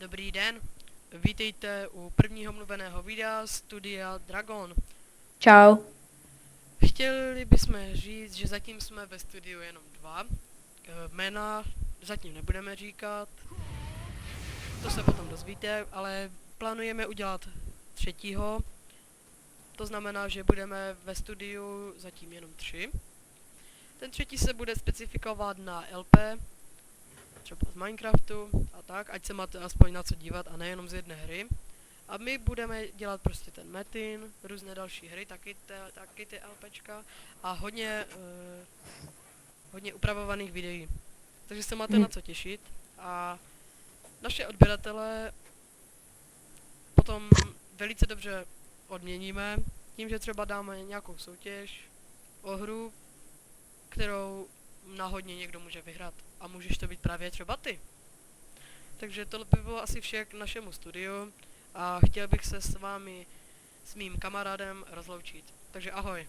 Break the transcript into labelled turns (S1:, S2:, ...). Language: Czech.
S1: Dobrý den, vítejte u prvního mluveného videa Studia Dragon.
S2: Čau.
S1: Chtěli bychom říct, že zatím jsme ve studiu jenom dva. Jména zatím nebudeme říkat, to se potom dozvíte, ale plánujeme udělat třetího. To znamená, že budeme ve studiu zatím jenom 3. Ten třetí se bude specifikovat na LP, třeba z Minecraftu a tak, ať se máte aspoň na co dívat a nejenom z jedné hry. A my budeme dělat prostě ten Metin, různé další hry, taky ty LPčka a hodně upravovaných videí. Takže se máte na co těšit a naše odběratele potom velice dobře odměníme tím, že třeba dáme nějakou soutěž o hru, kterou náhodně někdo může vyhrát a můžeš to být právě třeba ty. Takže tohle by bylo asi vše k našemu studiu a chtěl bych se s vámi, s mým kamarádem rozloučit. Takže ahoj.